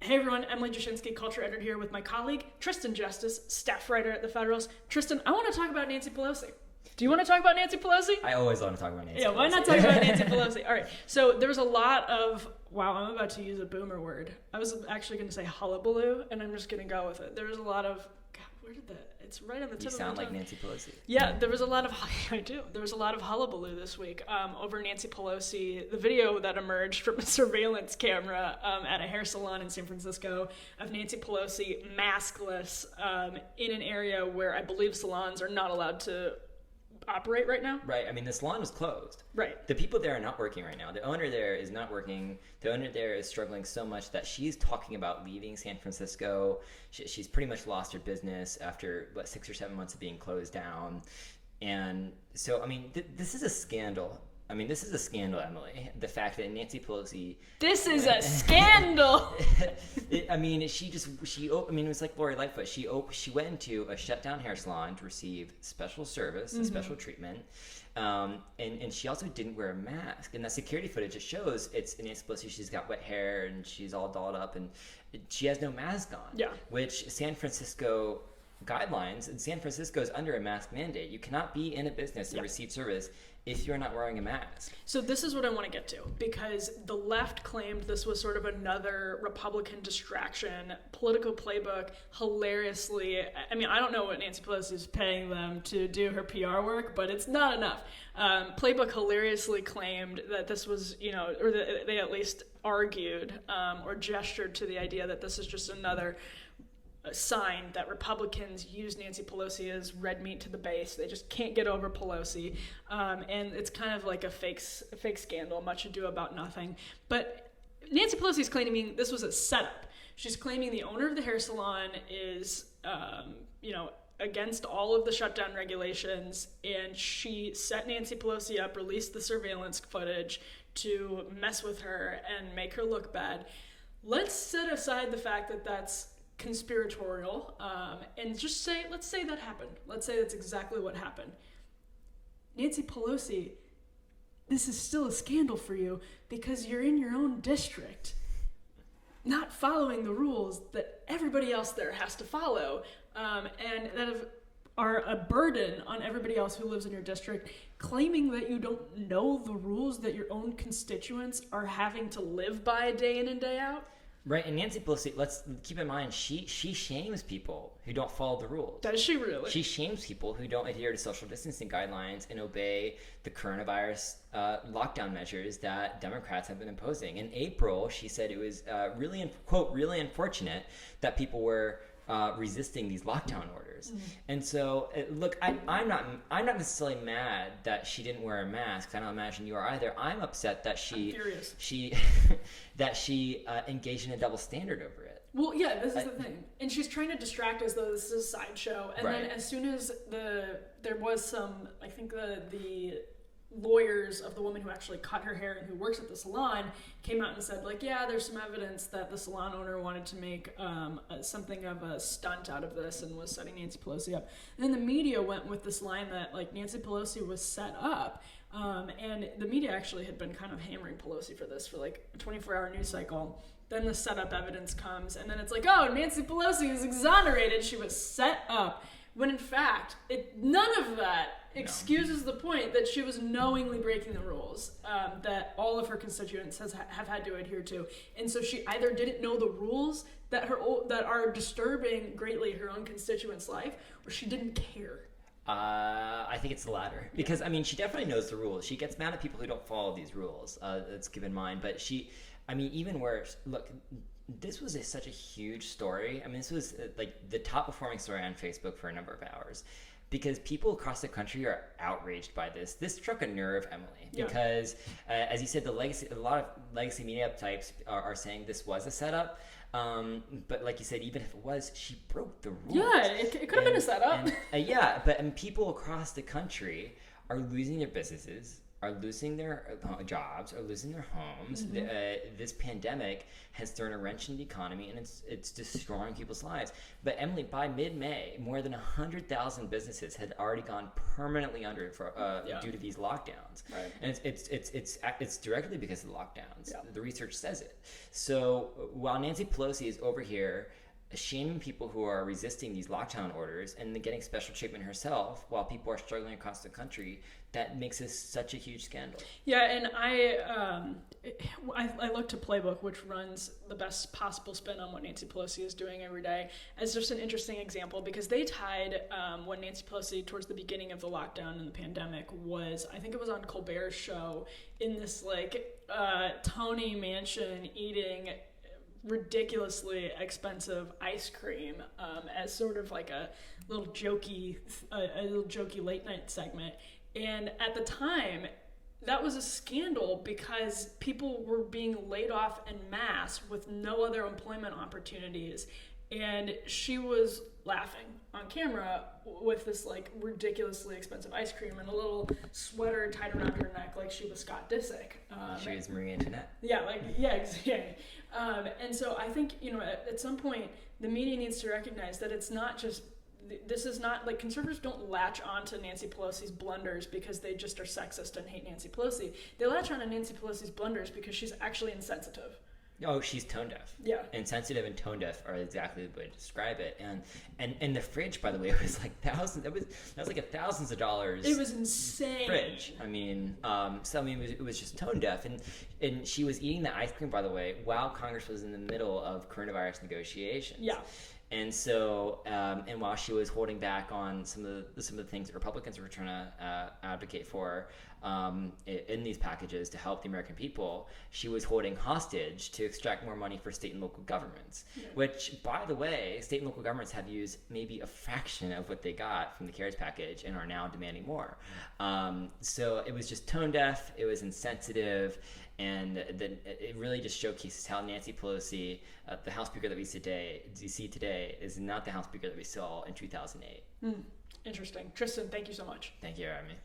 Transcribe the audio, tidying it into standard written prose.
Hey everyone, Emily Jashinsky, culture editor here with my colleague, Tristan Justice, staff writer at the Federalist. Tristan, I want to talk about Nancy Pelosi. Do you want to talk about Nancy Pelosi? I always want to talk about Nancy Pelosi. Yeah, why not talk about Nancy Pelosi? All right, so there was a lot of, wow, I'm about to use a boomer word. I was actually going to say hullabaloo, and I'm just going to go with it. There was a lot of, God, where did that, it's right on the tip of my tongue. You sound like Nancy Pelosi. Yeah, there was a lot of, I do. There was a lot of hullabaloo this week over Nancy Pelosi. The video that emerged from a surveillance camera at a hair salon in San Francisco of Nancy Pelosi maskless in an area where I believe salons are not allowed to operate right now. Right. I mean, the salon was closed. Right. The people there are not working right now. The owner there is not working. The owner there is struggling so much that she's talking about leaving San Francisco. She's pretty much lost her business after, 6 or 7 months of being closed down. And so, I mean, this is a scandal. I mean, this is a scandal, Emily. The fact that Nancy Pelosi... This is a scandal! I mean, it was like Lori Lightfoot. She went into a shut-down hair salon to receive special service, special treatment. And she also didn't wear a mask. And the security footage, it shows it's Nancy Pelosi. She's got wet hair and she's all dolled up and she has no mask on. Yeah. Which San Francisco guidelines, and San Francisco is under a mask mandate. You cannot be in a business and receive service if you're not wearing a mask. So this is what I want to get to, because the left claimed this was sort of another Republican distraction, political playbook, hilariously. I mean, I don't know what Nancy Pelosi is paying them to do her PR work, but it's not enough. Playbook hilariously claimed that this was, or that they at least argued or gestured to the idea that this is just another sign that Republicans use Nancy Pelosi as red meat to the base. They just can't get over Pelosi. And it's kind of like a fake scandal, much ado about nothing. But Nancy Pelosi is claiming this was a setup. She's claiming the owner of the hair salon is, against all of the shutdown regulations, and she set Nancy Pelosi up, released the surveillance footage to mess with her and make her look bad. Let's set aside the fact that that's conspiratorial, and just let's say that happened. Let's say that's exactly what happened. Nancy Pelosi, this is still a scandal for you because you're in your own district, not following the rules that everybody else there has to follow, and that are a burden on everybody else who lives in your district, claiming that you don't know the rules that your own constituents are having to live by day in and day out. Right, and Nancy Pelosi, let's keep in mind, she shames people who don't follow the rules. Does she really? She shames people who don't adhere to social distancing guidelines and obey the coronavirus lockdown measures that Democrats have been imposing. In April, she said it was really unfortunate that people were resisting these lockdown orders. And so, look, I'm not necessarily mad that she didn't wear a mask. I don't imagine you are either. I'm upset that she engaged in a double standard over it. Well, yeah, this is the thing. And she's trying to distract us, though this is a sideshow. And then as soon as there was some, I think the lawyers of the woman who actually cut her hair and who works at the salon came out and said, there's some evidence that the salon owner wanted to make something of a stunt out of this and was setting Nancy Pelosi up. And then the media went with this line that Nancy Pelosi was set up, and the media actually had been kind of hammering Pelosi for this for a 24-hour news cycle. Then the setup evidence comes, and then it's Nancy Pelosi is exonerated, she was set up. When in fact, none of that excuses the point that she was knowingly breaking the rules that all of her constituents have had to adhere to. And so she either didn't know the rules that are disturbing greatly her own constituents' life, or she didn't care. I think it's the latter. Because, she definitely knows the rules. She gets mad at people who don't follow these rules. Let's keep in mind. But even worse, look, this was such a huge story. This was the top performing story on Facebook for a number of hours because people across the country are outraged by this. This struck a nerve, Emily, because as you said, a lot of legacy media types are saying this was a setup. But like you said, even if it was, she broke the rules. Yeah, it could have been a setup. But people across the country are losing their businesses. are losing their jobs, are losing their homes. This pandemic has thrown a wrench in the economy, and it's destroying people's lives. But Emily, by mid-May, more than 100,000 businesses had already gone permanently under due to these lockdowns. Right. And it's directly because of the lockdowns. Yeah. The research says it. So while Nancy Pelosi is over here shaming people who are resisting these lockdown orders and then getting special treatment herself while people are struggling across the country, that makes this such a huge scandal. Yeah, and I look to Playbook, which runs the best possible spin on what Nancy Pelosi is doing every day, as just an interesting example, because they tied when Nancy Pelosi, towards the beginning of the lockdown and the pandemic, was, I think it was on Colbert's show, in this Tony Mansion eating ridiculously expensive ice cream as sort of like a little jokey late night segment. And at the time, that was a scandal because people were being laid off en masse with no other employment opportunities. And she was laughing on camera with this ridiculously expensive ice cream and a little sweater tied around her neck like she was Scott Disick. She was Marie Antoinette. Exactly. And so I think, at some point, the media needs to recognize that it's not just, this is not, conservatives don't latch on to Nancy Pelosi's blunders because they just are sexist and hate Nancy Pelosi. They latch on to Nancy Pelosi's blunders because she's actually insensitive. Oh, she's tone deaf. Yeah. Insensitive and tone deaf are exactly the way to describe it. And the fridge, by the way, was thousands. That was thousands of dollars. It was insane. Fridge. It was just tone deaf, and she was eating the ice cream, by the way, while Congress was in the middle of coronavirus negotiations. Yeah. And so, and while she was holding back on some of the things that Republicans were trying to advocate for in these packages to help the American people, she was holding hostage to extract more money for state and local governments. Yeah. Which, by the way, state and local governments have used maybe a fraction of what they got from the CARES package and are now demanding more. So it was just tone deaf. It was insensitive. And it really just showcases how Nancy Pelosi, the House Speaker that we see today, is not the House Speaker that we saw in 2008. Interesting. Tristan, thank you so much. Thank you for having me.